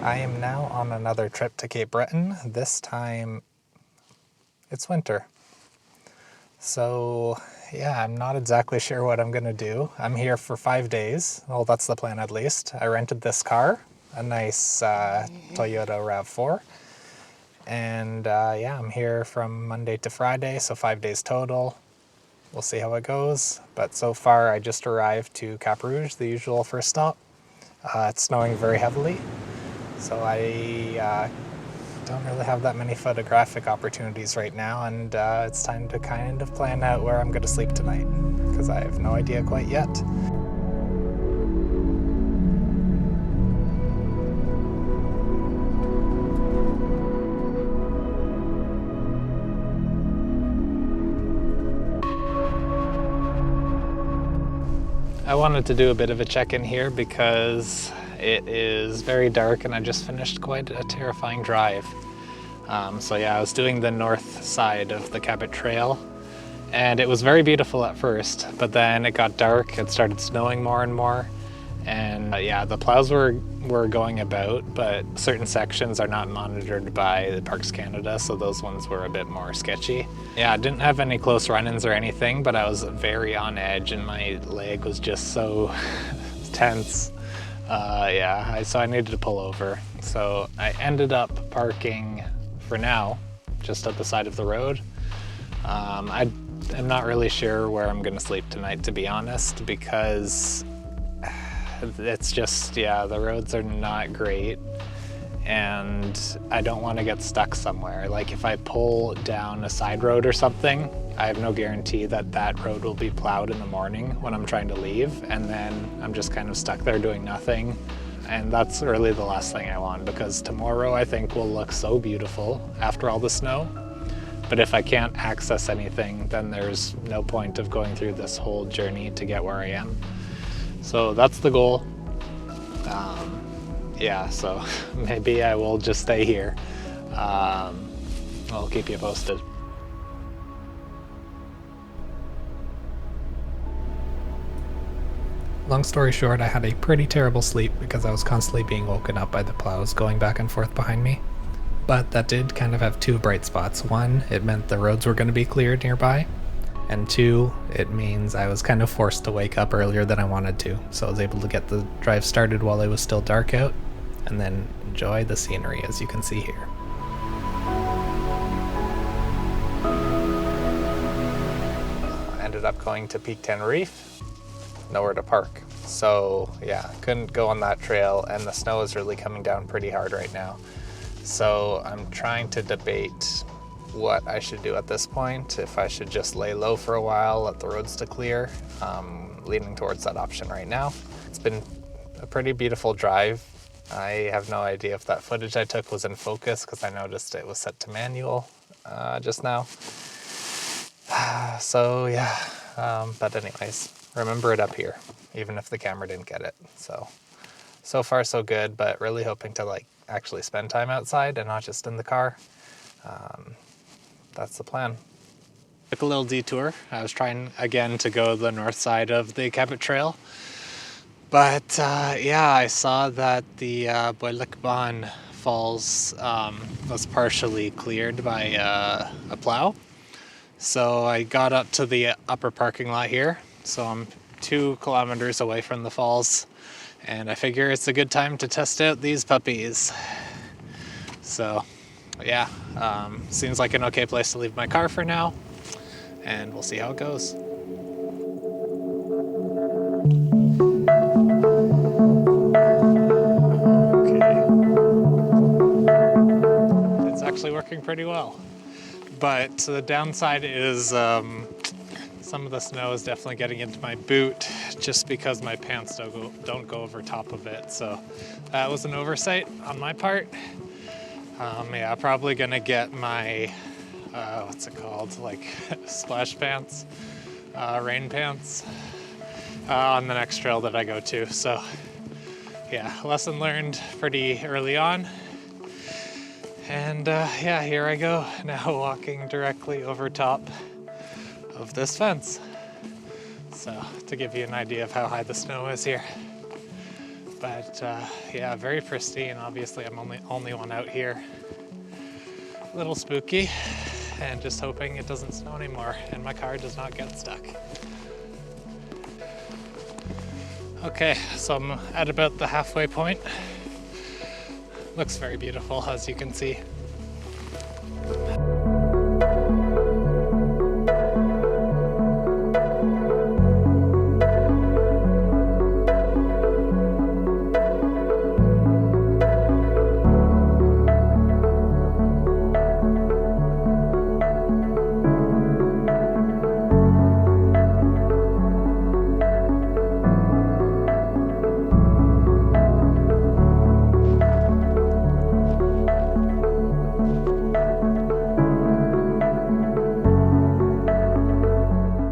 I am now on another trip to Cape Breton. This time it's winter. So yeah, I'm not exactly sure what I'm gonna do. I'm here for 5 days. Well, that's the plan at least. I rented this car, a nice Toyota RAV4. And yeah, I'm here from Monday to Friday, so 5 days total. We'll see how it goes. But so far I just arrived to Cap Rouge, the usual first stop. It's snowing very heavily. So I don't really have that many photographic opportunities right now, and it's time to kind of plan out where I'm going to sleep tonight, because I have no idea quite yet. I wanted to do a bit of a check-in here because it is very dark and I just finished quite a terrifying drive. So yeah, I was doing the north side of the Cabot Trail and it was very beautiful at first, but then it got dark, it started snowing more and more, and yeah, the plows were going about, but certain sections are not monitored by the Parks Canada, so those ones were a bit more sketchy. Yeah, I didn't have any close run-ins or anything, but I was very on edge and my leg was just so tense. Yeah, so I needed to pull over. So I ended up parking, for now, just at the side of the road. I'm not really sure where I'm gonna sleep tonight, to be honest, because it's just, yeah, the roads are not great and I don't want to get stuck somewhere. Like if I pull down a side road or something, I have no guarantee that that road will be plowed in the morning when I'm trying to leave, and then I'm just kind of stuck there doing nothing. And that's really the last thing I want, because tomorrow I think will look so beautiful after all the snow. But if I can't access anything, then there's no point of going through this whole journey to get where I am. So that's the goal. Yeah, so maybe I will just stay here. I'll keep you posted. Long story short, I had a pretty terrible sleep because I was constantly being woken up by the plows going back and forth behind me. But that did kind of have two bright spots. One, it meant the roads were going to be cleared nearby. And two, it means I was kind of forced to wake up earlier than I wanted to. So I was able to get the drive started while it was still dark out, and then enjoy the scenery as you can see here. Ended up going to Peak Tenerife, nowhere to park. So yeah, couldn't go on that trail, and the snow is really coming down pretty hard right now. So I'm trying to debate what I should do at this point, if I should just lay low for a while, let the roads to clear. Leaning towards that option right now. It's been a pretty beautiful drive. I have no idea if that footage I took was in focus, because I noticed it was set to manual just now. So yeah, but anyways, remember it up here, even if the camera didn't get it. So far so good, but really hoping to like actually spend time outside and not just in the car. That's the plan. Took a little detour. I was trying again to go the north side of the Cabot Trail. But yeah, I saw that the Boilikban Falls was partially cleared by a plow. So I got up to the upper parking lot here. So I'm 2 kilometers away from the falls. And I figure it's a good time to test out these puppies. So yeah, seems like an okay place to leave my car for now, and we'll see how it goes. Okay. It's actually working pretty well, but the downside is some of the snow is definitely getting into my boot, just because my pants don't go over top of it. So that was an oversight on my part. Yeah, probably gonna get my, what's it called, like splash pants, rain pants, on the next trail that I go to. So yeah, lesson learned pretty early on. And yeah, here I go, now walking directly over top of this fence. So to give you an idea of how high the snow is here. But yeah, very pristine. Obviously, I'm only one out here. A little spooky, and just hoping it doesn't snow anymore and my car does not get stuck. Okay, so I'm at about the halfway point. Looks very beautiful, as you can see.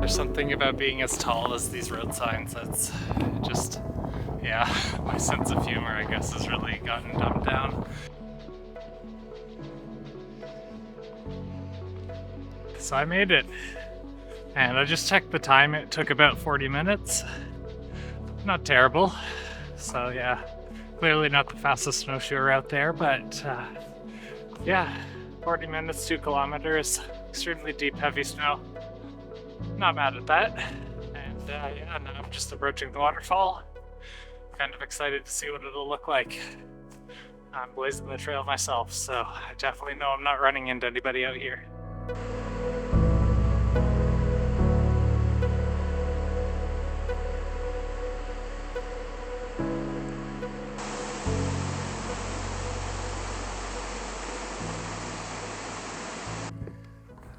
Something about being as tall as these road signs, that's just, yeah, my sense of humor, I guess, has really gotten dumbed down. So I made it, and I just checked the time. It took about 40 minutes. Not terrible. So yeah, clearly not the fastest snowshoer out there, but yeah, 40 minutes, 2 kilometers, extremely deep, heavy snow. Not mad at that. And yeah, now I'm just approaching the waterfall. Kind of excited to see what it'll look like. I'm blazing the trail myself, so I definitely know I'm not running into anybody out here.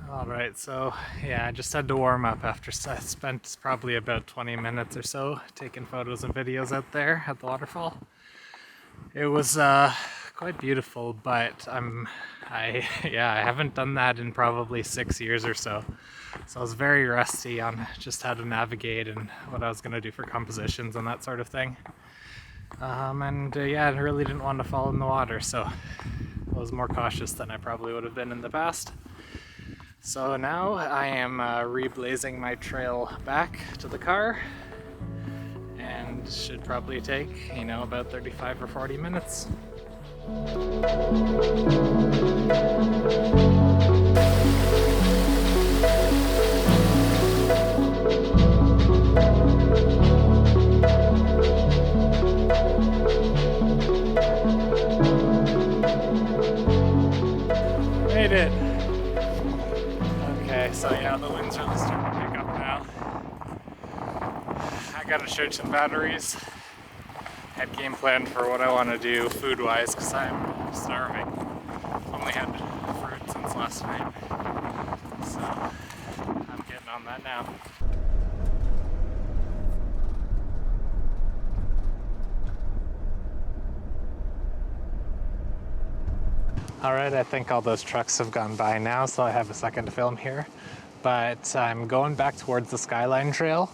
Alright, so yeah, I just had to warm up after I spent probably about 20 minutes or so taking photos and videos out there at the waterfall. It was quite beautiful, but I haven't done that in probably 6 years or so. So I was very rusty on just how to navigate and what I was going to do for compositions and that sort of thing. Yeah, I really didn't want to fall in the water, so I was more cautious than I probably would have been in the past. So now I am reblazing my trail back to the car, and should probably take, you know, about 35 or 40 minutes. Made it! Okay, so yeah, the wind's really starting to pick up now. I gotta charge some batteries. Had game planned for what I want to do food-wise because I'm starving. Only had fruit since last night, so I'm getting on that now. Alright, I think all those trucks have gone by now, so I have a second to film here. But I'm going back towards the Skyline Trail,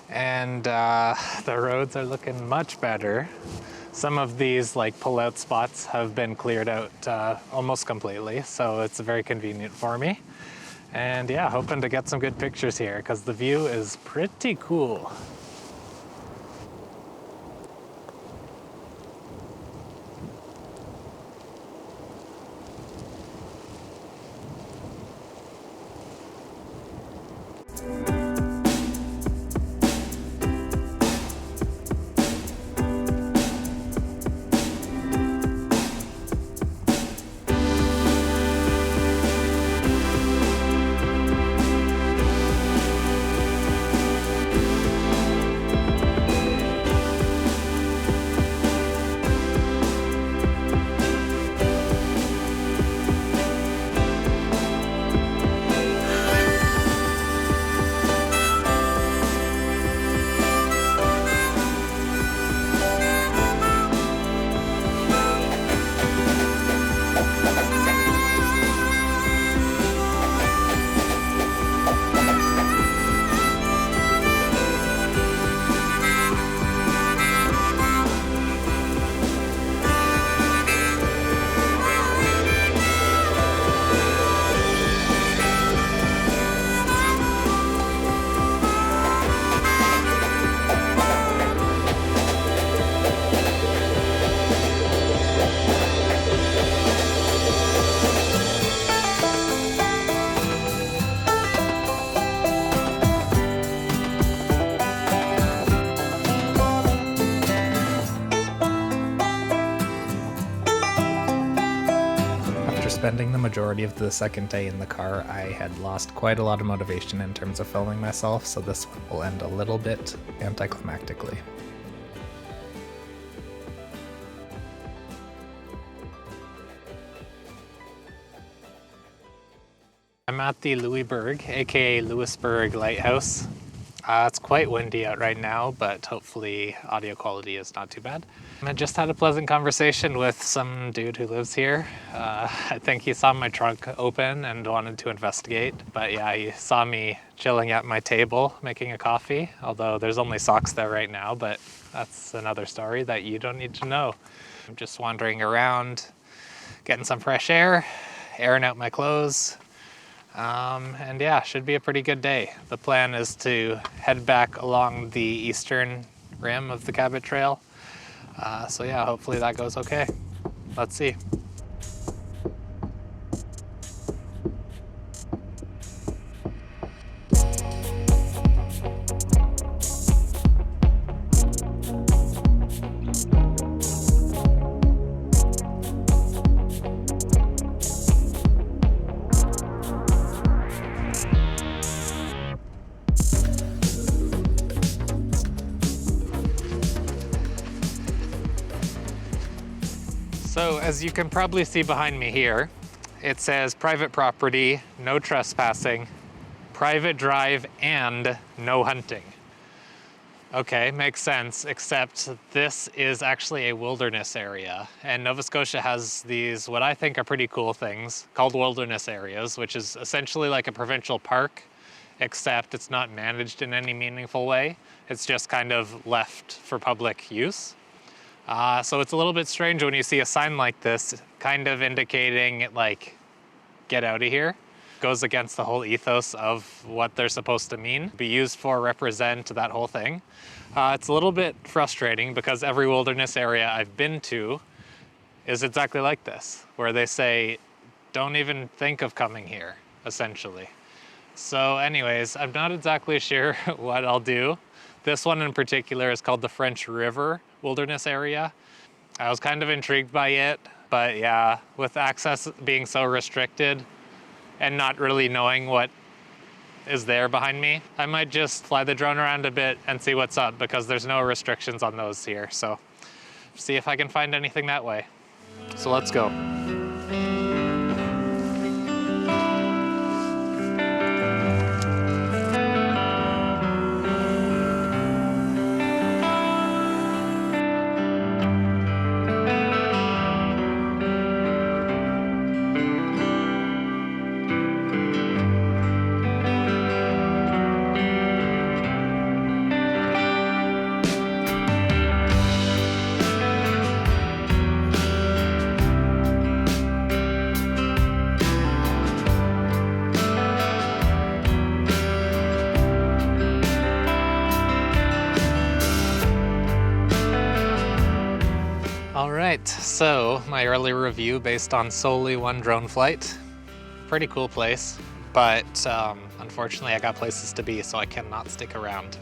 and the roads are looking much better. Some of these like pull-out spots have been cleared out almost completely, so it's very convenient for me. And yeah, hoping to get some good pictures here because the view is pretty cool. spending the majority of the second day in the car, I had lost quite a lot of motivation in terms of filming myself, so this one will end a little bit anticlimactically. I'm at the Louisburg, aka Louisburg Lighthouse. It's quite windy out right now, but hopefully audio quality is not too bad. I just had a pleasant conversation with some dude who lives here. I think he saw my trunk open and wanted to investigate, but yeah, he saw me chilling at my table making a coffee, although there's only socks there right now, but that's another story that you don't need to know. I'm just wandering around, getting some fresh air, airing out my clothes. And yeah, should be a pretty good day. The plan is to head back along the eastern rim of the Cabot Trail. So yeah, hopefully that goes okay. Let's see. So as you can probably see behind me here, it says private property, no trespassing, private drive, and no hunting. Okay, makes sense, except this is actually a wilderness area. And Nova Scotia has these, what I think are pretty cool things, called wilderness areas, which is essentially like a provincial park, except it's not managed in any meaningful way. It's just kind of left for public use. So it's a little bit strange when you see a sign like this, kind of indicating like, get out of here. Goes against the whole ethos of what they're supposed to mean, be used for, represent, that whole thing. It's a little bit frustrating because every wilderness area I've been to is exactly like this, where they say, don't even think of coming here, essentially. So anyways, I'm not exactly sure what I'll do. This one in particular is called the French River Wilderness Area. I was kind of intrigued by it, but yeah, with access being so restricted and not really knowing what is there behind me, I might just fly the drone around a bit and see what's up because there's no restrictions on those here. So see if I can find anything that way. So let's go. Alright, so my early review based on solely one drone flight. Pretty cool place, but unfortunately I got places to be, so I cannot stick around.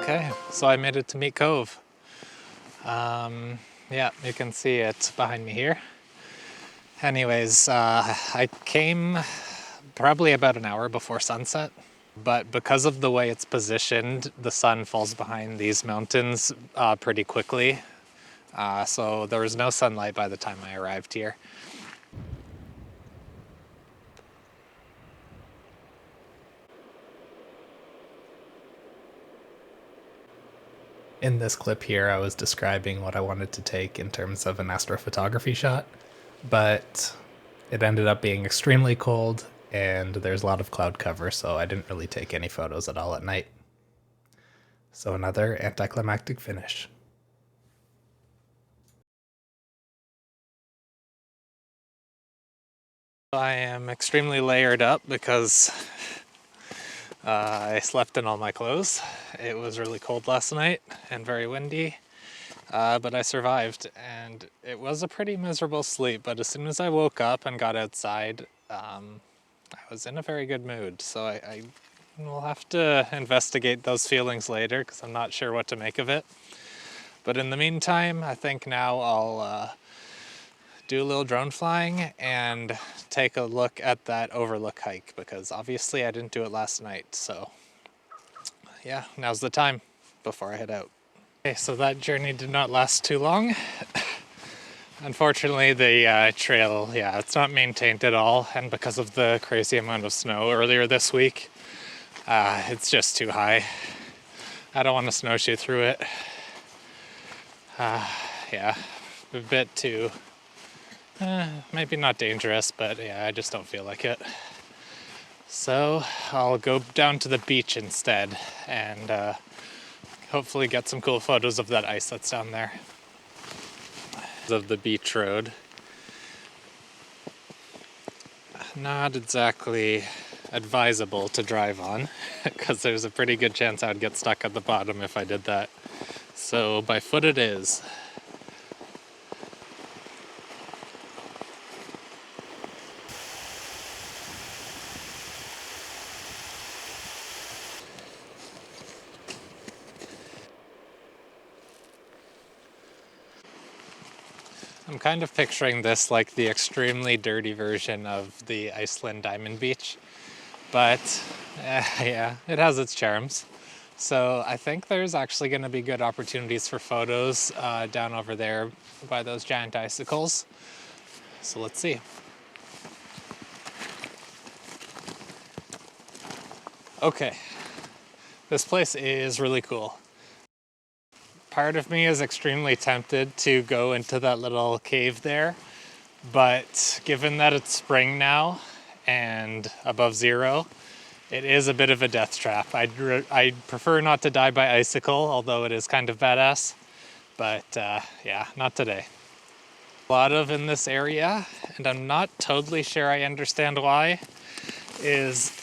Okay, so I made it to meet Cove. Yeah, you can see it behind me here. Anyways, I came probably about an hour before sunset, but because of the way it's positioned, the sun falls behind these mountains pretty quickly. So there was no sunlight by the time I arrived here. In this clip here, I was describing what I wanted to take in terms of an astrophotography shot, but it ended up being extremely cold and there's a lot of cloud cover, so I didn't really take any photos at all at night. So another anticlimactic finish. I am extremely layered up because I slept in all my clothes. It was really cold last night and very windy, but I survived, and it was a pretty miserable sleep, but as soon as I woke up and got outside, I was in a very good mood. So I will have to investigate those feelings later because I'm not sure what to make of it. But in the meantime, I think now I'll do a little drone flying and take a look at that overlook hike, because obviously I didn't do it last night. So yeah, now's the time before I head out. Okay, so that journey did not last too long. Unfortunately, the trail, yeah, it's not maintained at all, and because of the crazy amount of snow earlier this week, it's just too high. I don't want to snowshoe through it. Yeah, a bit too, maybe not dangerous, but yeah, I just don't feel like it. So I'll go down to the beach instead and hopefully get some cool photos of that ice that's down there. Of the beach road. Not exactly advisable to drive on because there's a pretty good chance I would get stuck at the bottom if I did that. So by foot it is. I'm kind of picturing this like the extremely dirty version of the Iceland Diamond Beach, but yeah, it has its charms. So I think there's actually going to be good opportunities for photos down over there by those giant icicles. So let's see. Okay, this place is really cool. Part of me is extremely tempted to go into that little cave there, but given that it's spring now and above zero, it is a bit of a death trap. I'd prefer not to die by icicle, although it is kind of badass, but yeah, not today. A lot of in this area, and I'm not totally sure I understand why, is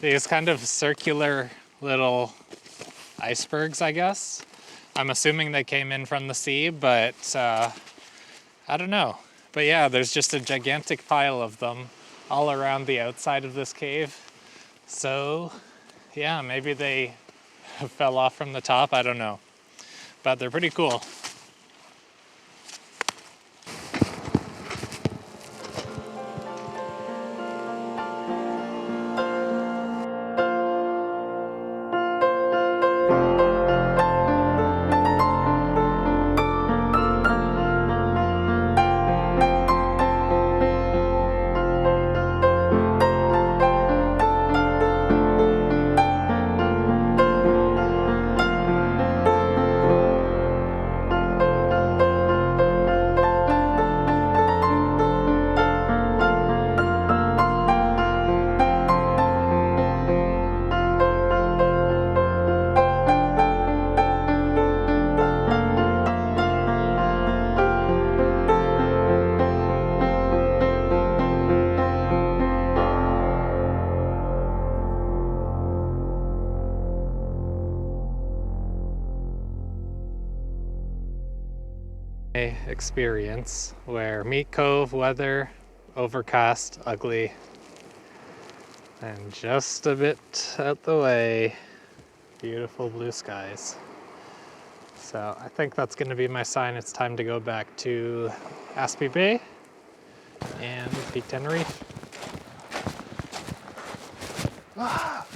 these kind of circular little icebergs, I guess. I'm assuming they came in from the sea, but I don't know. But yeah, there's just a gigantic pile of them all around the outside of this cave. So yeah, maybe they fell off from the top, I don't know. But they're pretty cool. Experience where meet Cove, weather, overcast, ugly. And just a bit out the way, beautiful blue skies. So I think that's going to be my sign. It's time to go back to Aspy Bay and Peak Tenerife. Ah!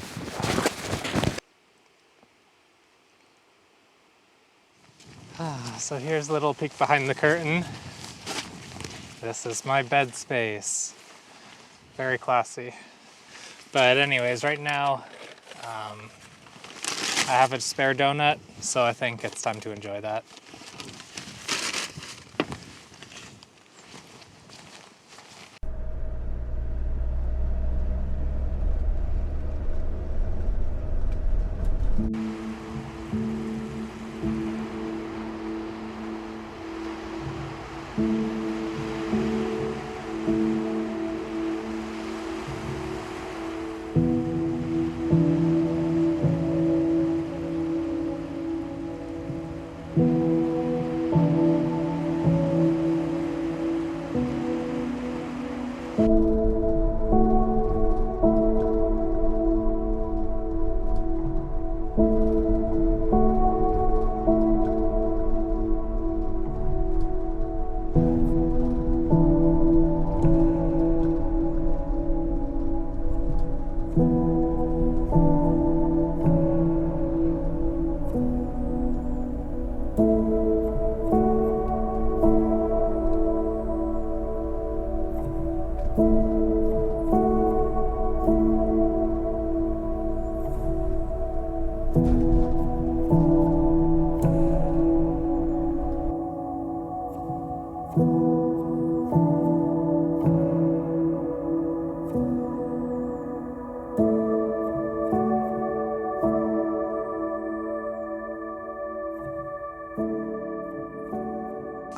So here's a little peek behind the curtain. This is my bed space. Very classy. But anyways, right now I have a spare donut, so I think it's time to enjoy that.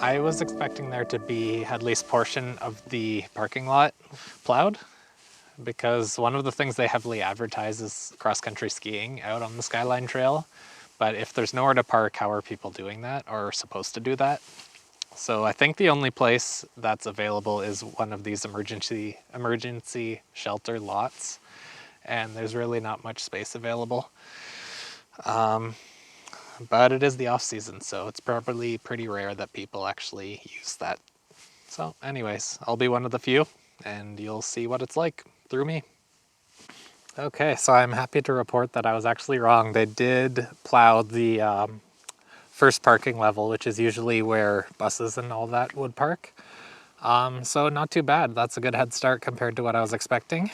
I was expecting there to be at least portion of the parking lot plowed, because one of the things they heavily advertise is cross-country skiing out on the Skyline Trail. But if there's nowhere to park, how are people doing that or supposed to do that? So I think the only place that's available is one of these emergency shelter lots, and there's really not much space available. But it is the off season, so it's probably pretty rare that people actually use that. So anyways, I'll be one of the few, and you'll see what it's like through me. Okay, so I'm happy to report that I was actually wrong. They did plow the first parking level, which is usually where buses and all that would park. So not too bad. That's a good head start compared to what I was expecting.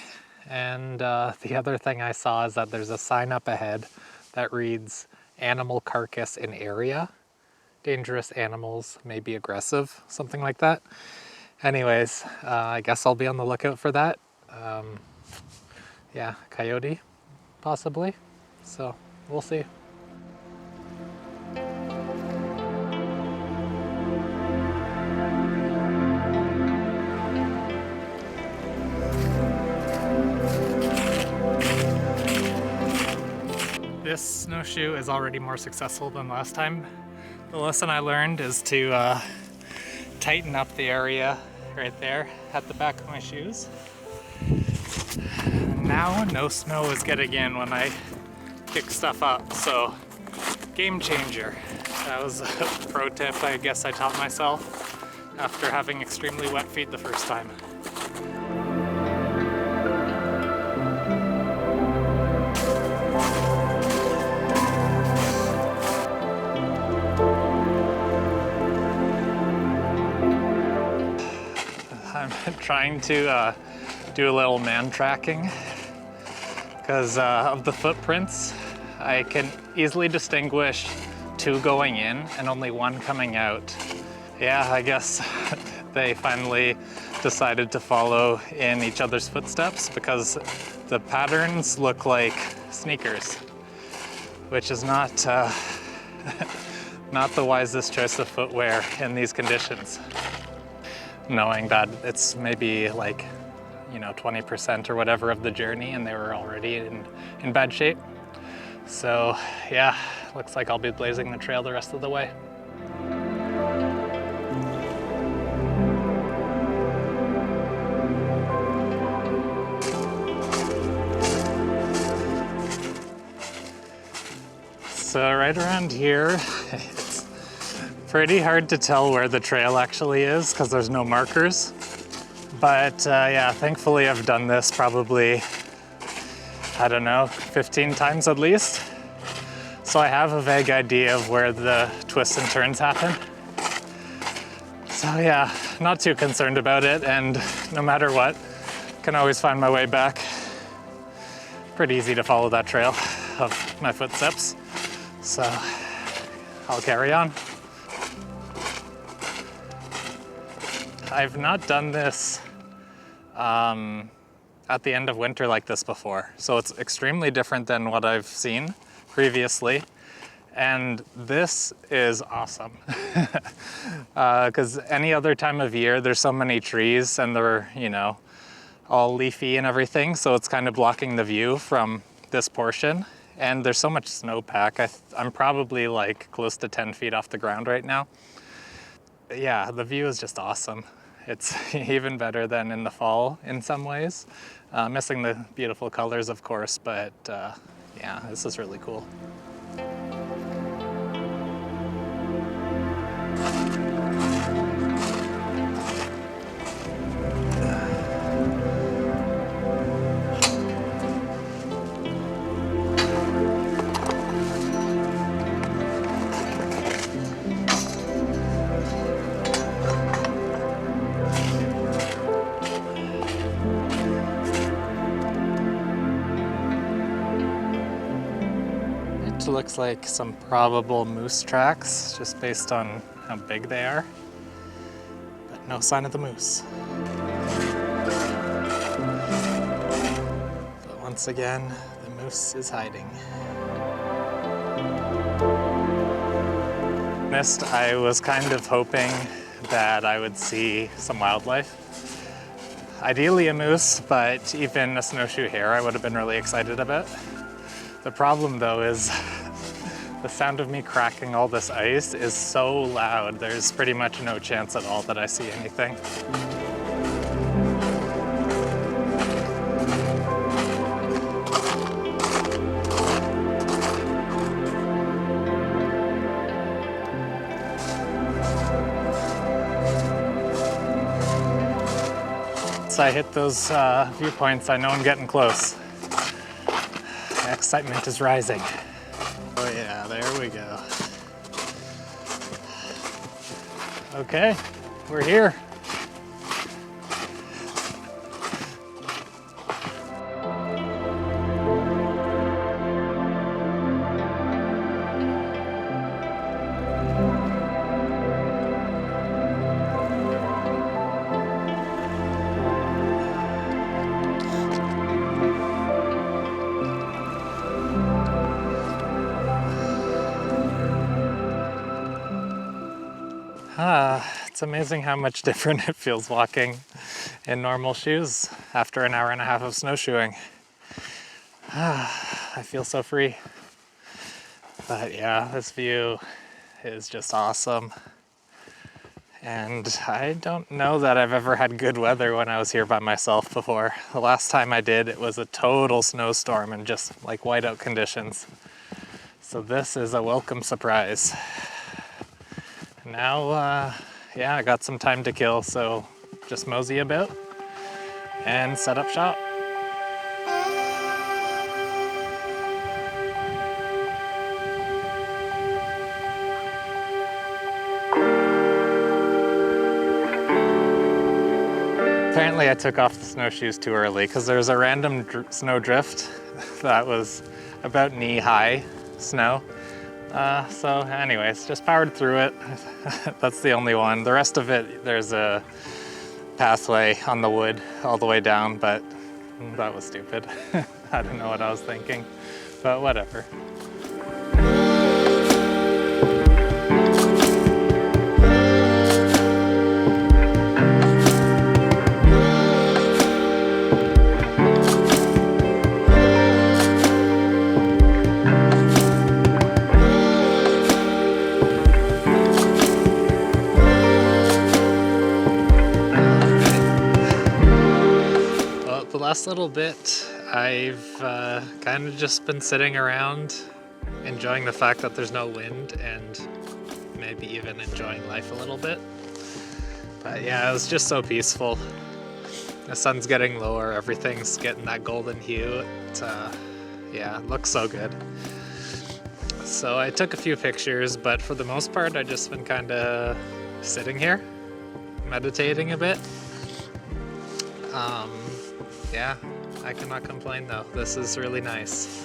And the other thing I saw is that there's a sign up ahead that reads, "Animal carcass in area. Dangerous animals may be aggressive," something like that. Anyways, I guess I'll be on the lookout for that. Yeah, coyote, possibly. So we'll see. This snowshoe is already more successful than last time. The lesson I learned is to tighten up the area right there at the back of my shoes. Now no snow is getting in when I pick stuff up, so game changer. That was a pro tip I guess I taught myself after having extremely wet feet the first time. I'm trying to do a little man tracking because of the footprints. I can easily distinguish two going in and only one coming out. Yeah, I guess they finally decided to follow in each other's footsteps because the patterns look like sneakers, which is not not the wisest choice of footwear in these conditions. Knowing that it's maybe like, 20% or whatever of the journey and they were already in bad shape. So yeah, looks like I'll be blazing the trail the rest of the way. so right around here, it's pretty hard to tell where the trail actually is because there's no markers. But yeah, thankfully I've done this probably, I don't know, 15 times at least. So I have a vague idea of where the twists and turns happen. So yeah, not too concerned about it, and no matter what, can always find my way back. Pretty easy to follow that trail of my footsteps. So I'll carry on. I've not done this at the end of winter like this before, so it's extremely different than what I've seen previously, and this is awesome. Because any other time of year there's so many trees and they're, you know, all leafy and everything, so it's kind of blocking the view from this portion, and there's so much snowpack. I'm probably like close to 10 feet off the ground right now. But yeah, the view is just awesome. It's even better than in the fall in some ways. Missing the beautiful colors, of course, but yeah, this is really cool. Looks like some probable moose tracks just based on how big they are, but no sign of the moose. But once again, the moose is hiding. I was kind of hoping that I would see some wildlife. Ideally a moose, but even a snowshoe hare I would have been really excited about. The problem though is the sound of me cracking all this ice is so loud, there's pretty much no chance at all that I see anything. Once I hit those viewpoints, I know I'm getting close. The excitement is rising. Oh yeah, there we go. Okay, we're here. It's amazing how much different it feels walking in normal shoes after an hour and a half of snowshoeing. I feel so free. But yeah, this view is just awesome. And I don't know that I've ever had good weather when I was here by myself before. The last time I did, it was a total snowstorm and just like whiteout conditions. So this is a welcome surprise. Now, yeah, I got some time to kill, so just mosey about and set up shop. Apparently I took off the snowshoes too early because there was a random snow drift that was about knee-high snow. So anyways, just powered through it. That's the only one. The rest of it, there's a pathway on the wood all the way down, but that was stupid. I don't know what I was thinking, but whatever. Last little bit, I've kind of just been sitting around enjoying the fact that there's no wind and maybe even enjoying life a little bit. But yeah, it was just so peaceful. The sun's getting lower, everything's getting that golden hue. Yeah, it looks so good. So I took a few pictures, but for the most part I just been kind of sitting here, meditating a bit. Yeah, I cannot complain though. This is really nice.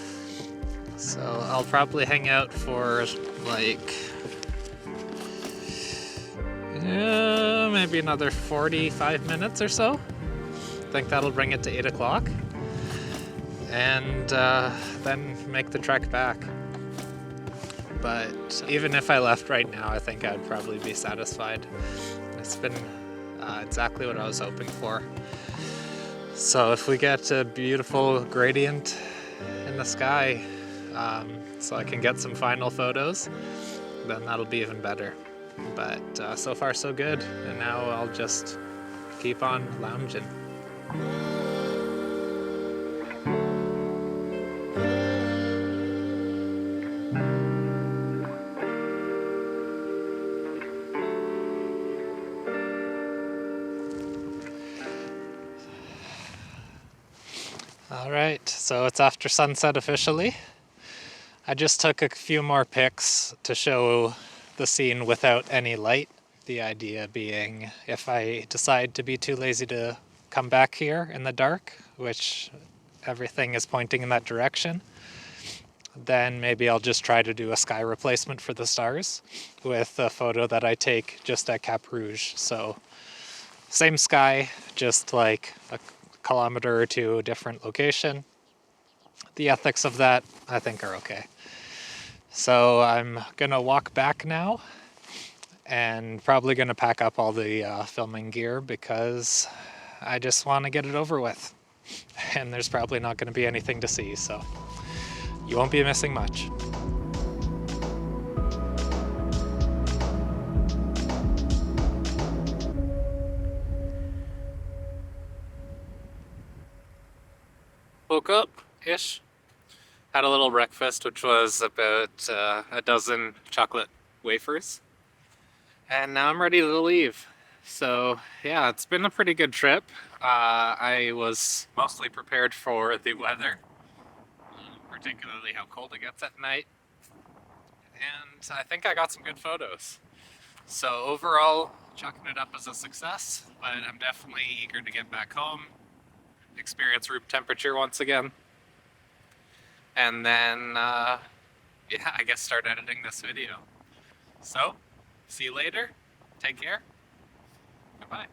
So I'll probably hang out for like maybe another 45 minutes or so. I think that'll bring it to 8 o'clock. And then make the trek back. But even if I left right now, I think I'd probably be satisfied. It's been exactly what I was hoping for. So if we get a beautiful gradient in the sky, so I can get some final photos, then that'll be even better. But so far so good, and now I'll just keep on lounging. Alright, so it's after sunset officially. I just took a few more pics to show the scene without any light. The idea being, if I decide to be too lazy to come back here in the dark, which everything is pointing in that direction, then maybe I'll just try to do a sky replacement for the stars with a photo that I take just at Cap Rouge. So same sky, just like a kilometer or two different location. The ethics of that, I think, are okay. So I'm gonna walk back now and probably gonna pack up all the filming gear because I just want to get it over with. And there's probably not gonna be anything to see, so you won't be missing much. Woke up-ish. Had a little breakfast, which was about a dozen chocolate wafers. And now I'm ready to leave. So yeah, it's been a pretty good trip. I was mostly prepared for the weather, particularly how cold it gets at night. And I think I got some good photos. So overall, chalking it up as a success, but I'm definitely eager to get back home, experience room temperature once again, and then, yeah, I guess start editing this video. So, see you later, take care, goodbye.